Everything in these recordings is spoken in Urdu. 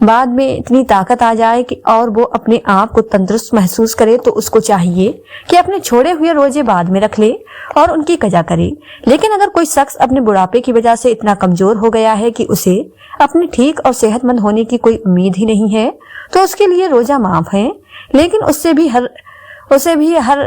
بعد میں اتنی طاقت آ جائے کہ اور وہ اپنے آپ کو تندرست محسوس کرے تو اس کو چاہیے کہ اپنے چھوڑے ہوئے روزے بعد میں رکھ لے اور ان کی قضا کرے۔ لیکن اگر کوئی شخص اپنے بڑھاپے کی وجہ سے اتنا کمزور ہو گیا ہے کہ اسے اپنے ٹھیک اور صحت مند ہونے کی کوئی امید ہی نہیں ہے تو اس کے لیے روزہ معاف ہے، لیکن اسے بھی ہر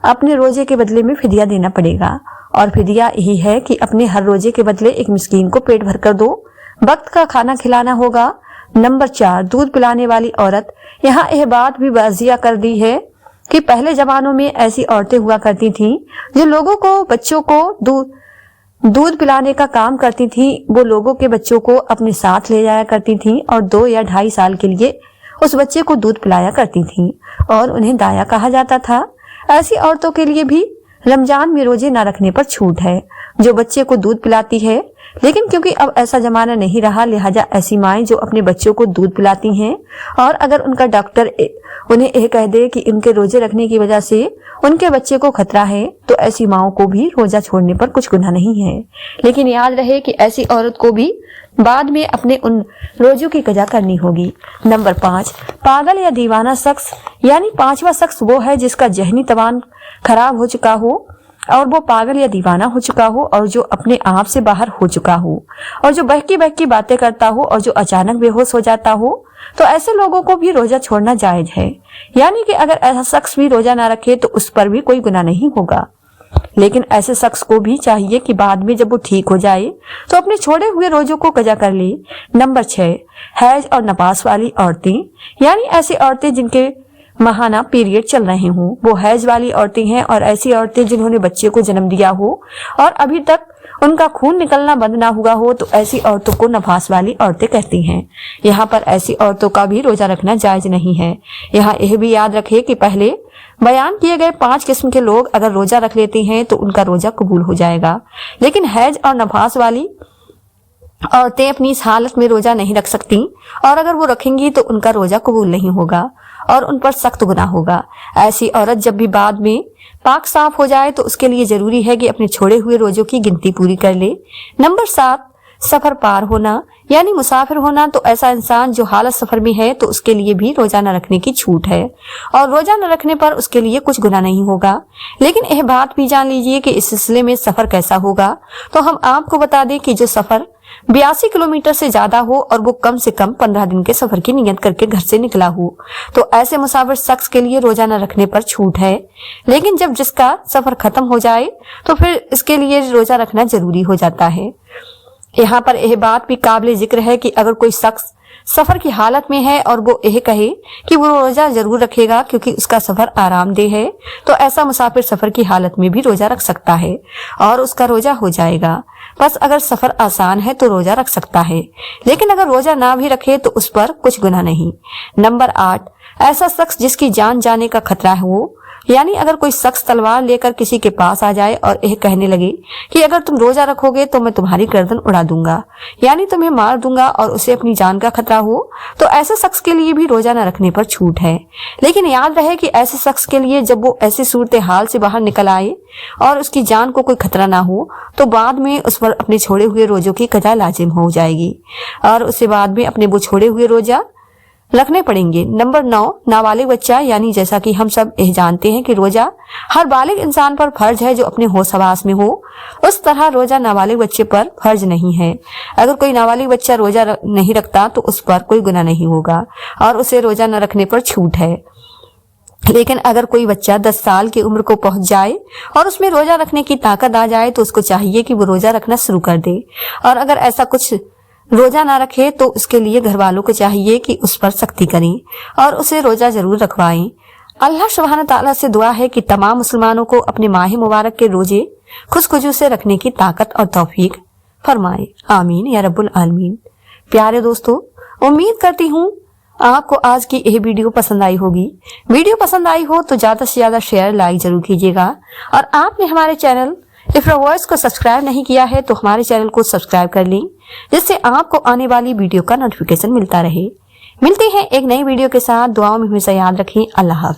اپنے روزے کے بدلے میں فدیہ دینا پڑے گا، اور فدیہ یہی ہے کہ اپنے ہر روزے کے بدلے ایک مسکین کو پیٹ بھر کر 2 وقت کا کھانا کھلانا ہوگا۔ نمبر 4، دودھ پلانے والی عورت۔ یہاں یہ بات بھی واضح کر دی ہے کہ پہلے زمانوں میں ایسی عورتیں ہوا کرتی تھیں جو لوگوں کو بچوں کو دودھ پلانے کا کام کرتی تھیں۔ وہ لوگوں کے بچوں کو اپنے ساتھ لے جایا کرتی تھیں اور 2 یا 2.5 سال کے لیے اس بچے کو دودھ پلایا کرتی تھیں اور انہیں دایا کہا جاتا تھا۔ ایسی عورتوں کے لیے بھی رمضان میں روزے نہ رکھنے پر چھوٹ ہے جو بچے کو دودھ پلاتی ہے، لیکن کیونکہ اب ایسا زمانہ نہیں رہا لہٰذا ایسی مائیں جو اپنے بچوں کو دودھ پلاتی ہیں اور اگر ان کا ڈاکٹر انہیں یہ کہہ دے کہ ان کے روزے رکھنے کی وجہ سے ان کے بچے کو خطرہ ہے تو ایسی ماؤں کو بھی روزہ چھوڑنے پر کچھ گناہ نہیں ہے، لیکن یاد رہے کہ ایسی عورت کو بھی بعد میں اپنے ان روزوں کی قضا کرنی ہوگی۔ نمبر 5، پاگل یا دیوانہ شخص۔ یعنی 5واں شخص وہ ہے جس کا ذہنی توان خراب ہو چکا ہو اور وہ پاگل یا دیوانہ ہو چکا ہو اور جو اپنے آپ سے باہر ہو چکا ہو اور جو بہکی باتیں کرتا ہو اور جو اچانک بے ہوش ہو جاتا ہو، تو ایسے لوگوں کو بھی روزہ چھوڑنا جائز ہے۔ یعنی کہ اگر ایسا شخص بھی روزہ نہ رکھے تو اس پر بھی کوئی گناہ نہیں ہوگا، لیکن ایسے شخص کو بھی چاہیے کہ بعد میں جب وہ ٹھیک ہو جائے تو اپنے چھوڑے ہوئے روزوں کو قضا کر لے۔ نمبر 6، حیض اور نفاس والی عورتیں۔ یعنی ایسی عورتیں جن کے ماہانہ پیریڈ چل رہے ہوں، وہ حیض والی عورتیں ہیں، اور ایسی عورتیں جنہوں نے بچے کو جنم دیا ہو اور ابھی تک ان کا خون نکلنا بند نہ ہوا ہو تو ایسی عورتوں کو نفاس والی عورتیں کہتی ہیں۔ یہاں پر ایسی عورتوں کا بھی روزہ رکھنا جائز نہیں ہے۔ یہاں یہ بھی یاد رکھے کہ پہلے بیان کیے گئے 5 قسم کے لوگ اگر روزہ رکھ لیتے ہیں تو ان کا روزہ قبول ہو جائے گا، لیکن حیض اور نفاس والی عورتیں اپنی اس حالت میں روزہ نہیں رکھ سکتی اور اگر وہ رکھیں گی تو ان کا روزہ قبول نہیں ہوگا اور ان پر سخت گناہ ہوگا۔ ایسی عورت جب بھی بعد میں پاک صاف ہو جائے تو اس کے لیے ضروری ہے کہ اپنے چھوڑے ہوئے روزوں کی گنتی پوری کر لے۔ نمبر 7، سفر پار ہونا۔ یعنی مسافر ہونا، تو ایسا انسان جو حالت سفر میں ہے تو اس کے لیے بھی روزہ نہ رکھنے کی چھوٹ ہے اور روزہ نہ رکھنے پر اس کے لیے کچھ گناہ نہیں ہوگا، لیکن یہ بات بھی جان لیجئے کہ اس سلسلے میں سفر کیسا ہوگا تو ہم آپ کو بتا دیں کہ جو سفر 82 کلومیٹر سے زیادہ ہو اور وہ کم سے کم 15 دن کے سفر کی نیت کر کے گھر سے نکلا ہو تو ایسے مسافر شخص کے لیے روزہ نہ رکھنے پر چھوٹ ہے، لیکن جب جس کا سفر ختم ہو جائے تو پھر اس کے لیے روزہ رکھنا ضروری ہو جاتا ہے۔ یہاں پر یہ بات بھی قابل ذکر ہے کہ اگر کوئی شخص سفر کی حالت میں ہے اور وہ یہ کہے کہ وہ روزہ ضرور رکھے گا کیونکہ اس کا سفر آرام دہ ہے تو ایسا مسافر سفر کی حالت میں بھی روزہ رکھ سکتا ہے اور اس کا روزہ ہو جائے گا۔ بس اگر سفر آسان ہے تو روزہ رکھ سکتا ہے، لیکن اگر روزہ نہ بھی رکھے تو اس پر کچھ گناہ نہیں۔ نمبر 8، ایسا شخص جس کی جان جانے کا خطرہ ہو۔ یعنی اگر کوئی شخص تلوار لے کر کسی کے پاس آ جائے اور یہ کہنے لگے کہ اگر تم روزہ رکھو گے تو میں تمہاری گردن اڑا دوں گا، یعنی تمہیں مار دوں گا، اور اسے اپنی جان کا خطرہ ہو تو ایسے شخص کے لیے بھی روزہ نہ رکھنے پر چھوٹ ہے، لیکن یاد رہے کہ ایسے شخص کے لیے جب وہ ایسی صورتحال سے باہر نکل آئے اور اس کی جان کو کوئی خطرہ نہ ہو تو بعد میں اس پر اپنے چھوڑے ہوئے روزوں کی قضا لازم ہو جائے گی اور اسے بعد میں اپنے وہ چھوڑے ہوئے روزہ رکھنے پڑیں گے۔ نمبر 9، نابالغ بچہ۔ یعنی جیسا کہ ہم سب یہ جانتے ہیں کہ روزہ ہر بالغ انسان پر فرض ہے جو اپنے ہوش حواس میں ہو، اس طرح روزہ نابالغ بچے پر فرض نہیں ہے۔ اگر کوئی نابالغ بچہ روزہ نہیں رکھتا تو اس پر کوئی گناہ نہیں ہوگا اور اسے روزہ نہ رکھنے پر چھوٹ ہے، لیکن اگر کوئی بچہ 10 سال کی عمر کو پہنچ جائے اور اس میں روزہ رکھنے کی طاقت آ جائے تو اس کو چاہیے کہ وہ روزہ رکھنا شروع کر دے، اور اگر ایسا کچھ روزہ نہ رکھے تو اس کے لیے گھر والوں کو چاہیے کہ اس پر سختی کریں اور اسے روزہ ضرور رکھوائیں۔ اللہ سبحانہ تعالیٰ سے دعا ہے کہ تمام مسلمانوں کو اپنے ماہ مبارک کے روزے خوشخجو سے رکھنے کی طاقت اور توفیق فرمائے، آمین یا رب العالمین۔ پیارے دوستو، امید کرتی ہوں آپ کو آج کی یہ ویڈیو پسند آئی ہوگی۔ ویڈیو پسند آئی ہو تو زیادہ سے زیادہ شیئر لائک ضرور کیجیے گا، اور آپ نے ہمارے چینل افرا وائس کو سبسکرائب نہیں کیا ہے تو ہمارے چینل کو سبسکرائب کر لیں جس سے آپ کو آنے والی ویڈیو کا نوٹیفیکیشن ملتا رہے۔ ملتے ہیں ایک نئی ویڈیو کے ساتھ، دعاؤں میں ہمیشہ یاد رکھیں۔ اللہ حافظ۔